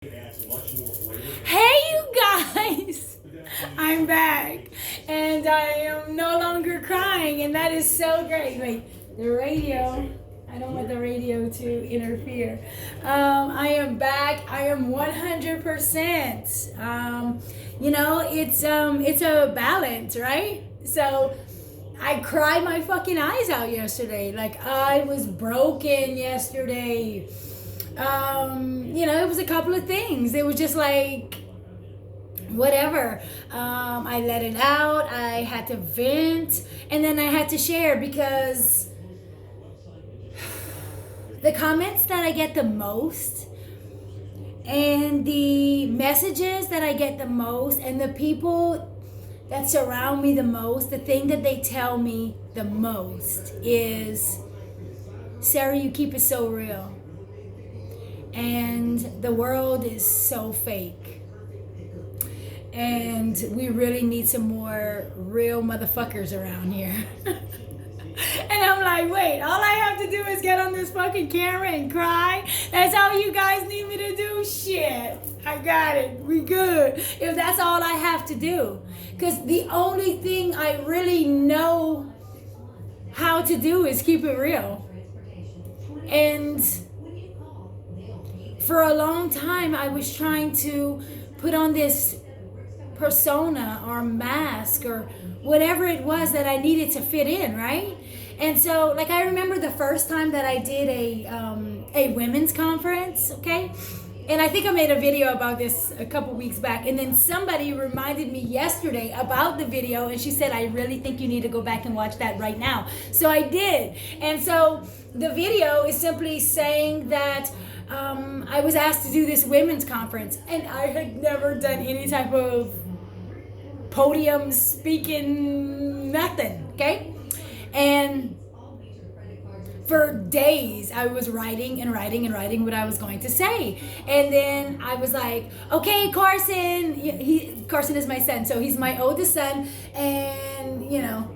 Hey, you guys! I'm back, and I am no longer crying, and that is so great. Wait, the radio. I don't want the radio to interfere. I am back. I am 100%. It's a balance, right? So I cried my fucking eyes out yesterday. Like, I was broken yesterday. It was a couple of things. It was just like, whatever. I let it out. I had to vent, and then I had to share because the comments that I get the most, and the messages that I get the most, and the people that surround me the most, the thing that they tell me the most is, Sarah, you keep it so real. And the world is so fake. And we really need some more real motherfuckers around here. And I'm like, wait, all I have to do is get on this fucking camera and cry? That's all you guys need me to do? Shit, I got it. We good. If that's all I have to do. Because the only thing I really know how to do is keep it real. And for a long time, I was trying to put on this persona or mask or whatever it was that I needed to fit in, right? And so, like, I remember the first time that I did a women's conference, okay? And I think I made a video about this a couple weeks back. And then somebody reminded me yesterday about the video, and she said, I really think you need to go back and watch that right now. So I did. And so the video is simply saying that I was asked to do this women's conference, and I had never done any type of podium speaking, nothing, okay? And for days, I was writing what I was going to say. And then I was like, okay, Carson, Carson is my son, so he's my oldest son, and,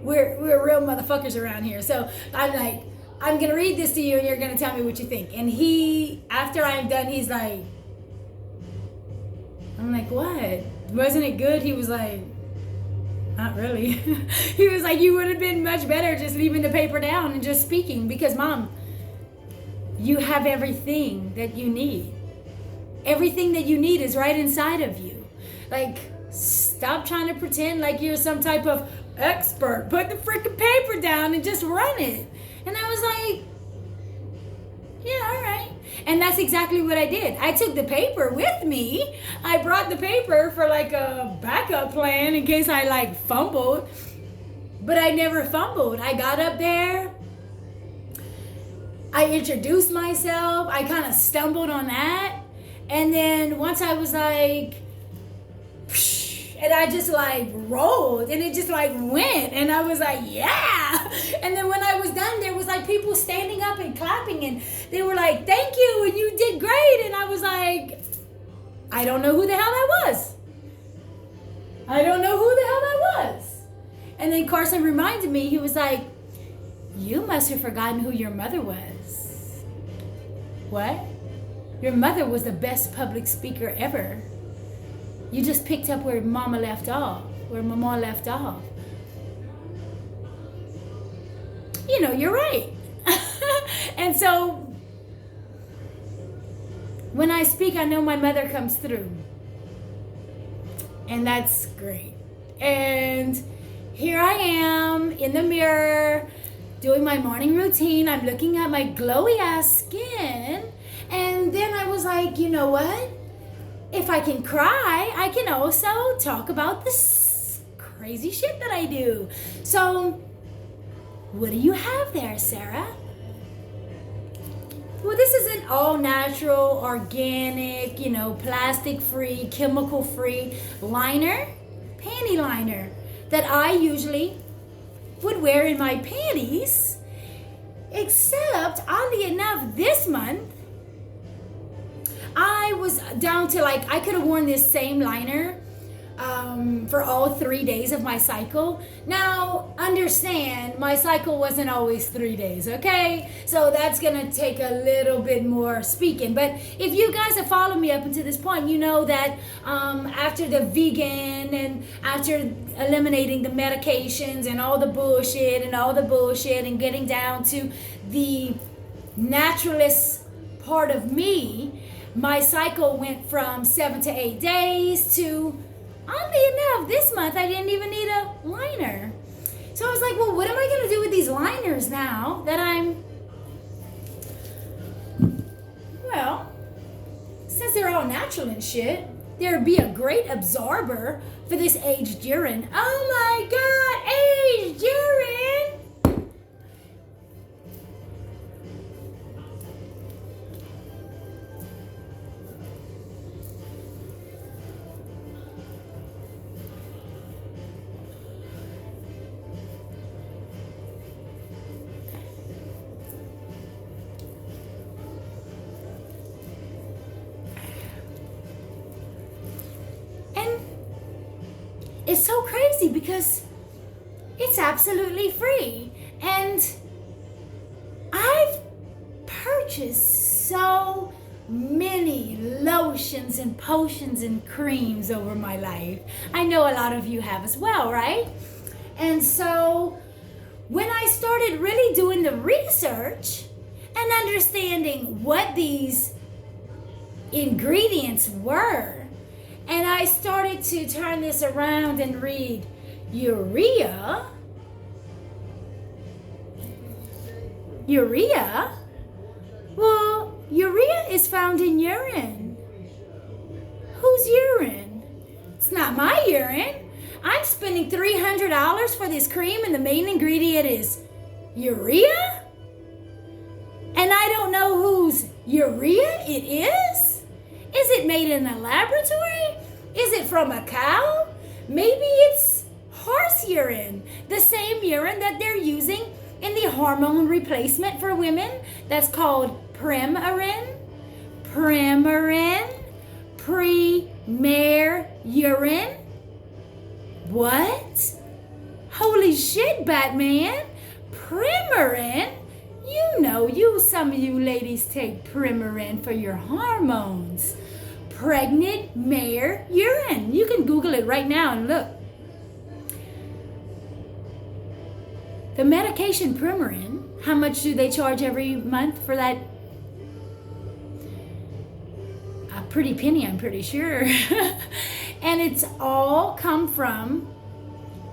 we're real motherfuckers around here. So I'm like, I'm going to read this to you, and you're going to tell me what you think. And after I'm done, he's like, I'm like, what? Wasn't it good? He was like, not really. He was like, you would have been much better just leaving the paper down and just speaking, because, Mom, you have everything that you need. Everything that you need is right inside of you. Like, stop trying to pretend like you're some type of expert. Put the freaking paper down and just run it. And I was like, yeah, all right. And that's exactly what I did. I took the paper with me. I brought the paper for like a backup plan in case I fumbled. But I never fumbled. I got up there. I introduced myself. I kind of stumbled on that. And then once I was like, and I just rolled, and it just went, and I was like, yeah. And then when I was done, there was people standing up and clapping, and they were like, thank you, and you did great. And I was like, I don't know who the hell that was. I don't know who the hell that was. And then Carson reminded me, he was like, you must have forgotten who your mother was. What? Your mother was the best public speaker ever. You just picked up where Mama left off. You're right. And so when I speak, I know my mother comes through. And that's great. And here I am in the mirror doing my morning routine. I'm looking at my glowy ass skin. And then I was like, you know what? If I can cry, I can also talk about this crazy shit that I do. So, what do you have there, Sarah? Well, this is an all-natural, organic, plastic-free, chemical-free liner, panty liner, that I usually would wear in my panties, except, oddly enough, this month, I was down to I could have worn this same liner for all 3 days of my cycle. Now, understand, my cycle wasn't always 3 days, okay? So that's gonna take a little bit more speaking. But if you guys have followed me up until this point, you know that after the vegan and after eliminating the medications and all the bullshit and getting down to the naturalist part of me, my cycle went from 7 to 8 days to, oddly enough, this month I didn't even need a liner. So I was like, well, what am I going to do with these liners now that since they're all natural and shit, there'd be a great absorber for this aged urine. Oh my God, aged urine! It's so crazy because it's absolutely free. And I've purchased so many lotions and potions and creams over my life. I know a lot of you have as well, right? And so when I started really doing the research and understanding what these ingredients were, and I started to turn this around and read urea. Well, urea is found in urine. Whose urine? It's not my urine. I'm spending $300 for this cream and the main ingredient is urea? And I don't know whose urea it is? Is it made in a laboratory? Is it from a cow? Maybe it's horse urine, the same urine that they're using in the hormone replacement for women. That's called Premarin, Premier urine. What? Holy shit, Batman! Premarin? You know, some of you ladies take Premarin for your hormones. Pregnant mare urine. You can Google it right now and look. The medication Premarin, how much do they charge every month for that? A pretty penny, I'm pretty sure. And it's all come from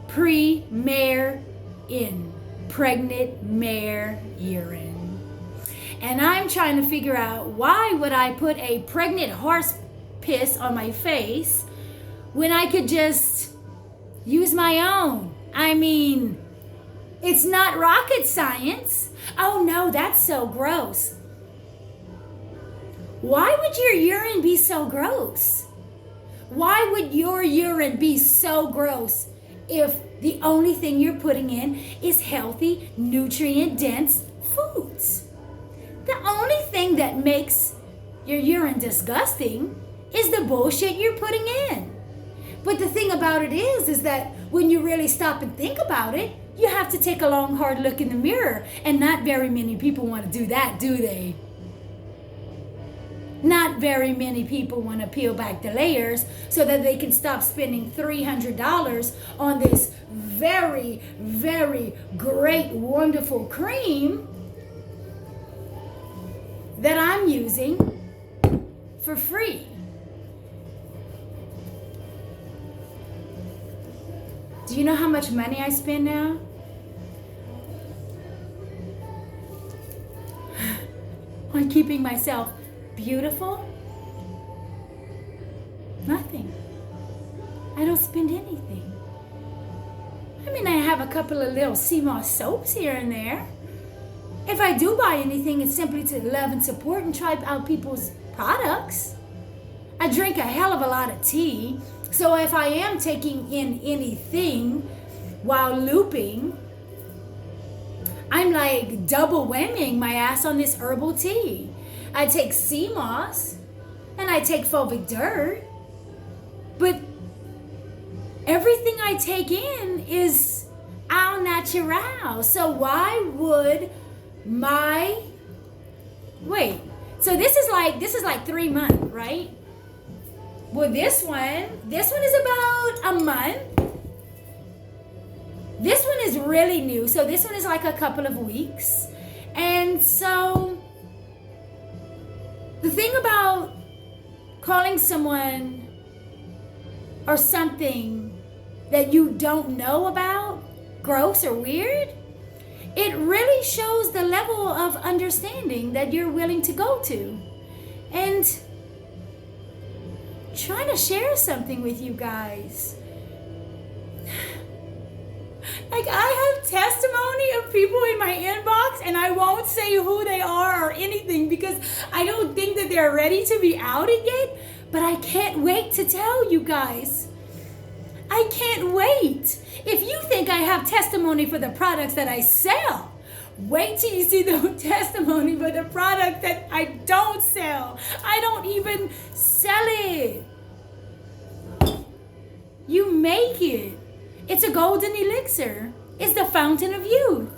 Premier in pregnant mare urine. And I'm trying to figure out, why would I put a pregnant horse piss on my face when I could just use my own? I mean, it's not rocket science. Oh no, that's so gross. Why would your urine be so gross? Why would your urine be so gross if the only thing you're putting in is healthy, nutrient-dense foods? The only thing that makes your urine disgusting is the bullshit you're putting in. But the thing about it is that when you really stop and think about it, you have to take a long, hard look in the mirror. And not very many people want to do that, do they? Not very many people want to peel back the layers so that they can stop spending $300 on this very, very great, wonderful cream that I'm using for free. Do you know how much money I spend now? On keeping myself beautiful? Nothing. I don't spend anything. I mean, I have a couple of little sea moss soaps here and there. If I do buy anything, it's simply to love and support and try out people's products. I drink a hell of a lot of tea, so if I am taking in anything while looping, I'm like double whamming my ass on this herbal tea. I take sea moss and I take fulvic dirt, but everything I take in is au natural. So why would my wait? So this is like 3 months, right? Well, this one is about a month. This one is really new. So this one is like a couple of weeks. And so the thing about calling someone or something that you don't know about gross or weird, it really shows the level of understanding that you're willing to go to. And trying to share something with you guys. Like, I have testimony of people in my inbox, and I won't say who they are or anything because I don't think that they're ready to be outed yet, but I can't wait to tell you guys. I can't wait. If you think I have testimony for the products that I sell, wait till you see the testimony for the product that I don't sell. I don't even sell it. You make it. It's a golden elixir. It's the fountain of youth.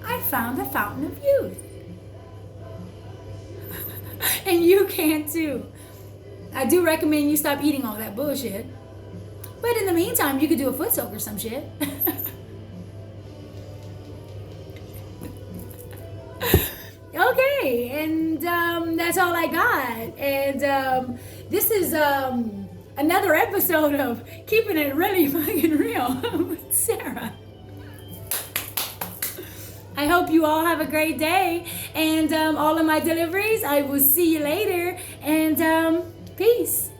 I found the fountain of youth. And you can too. I do recommend you stop eating all that bullshit. But in the meantime, you could do a foot soak or some shit. Okay, and that's all I got. And this is another episode of Keeping It Really Fucking Real with Sarah. I hope you all have a great day. And all of my deliveries, I will see you later. And peace.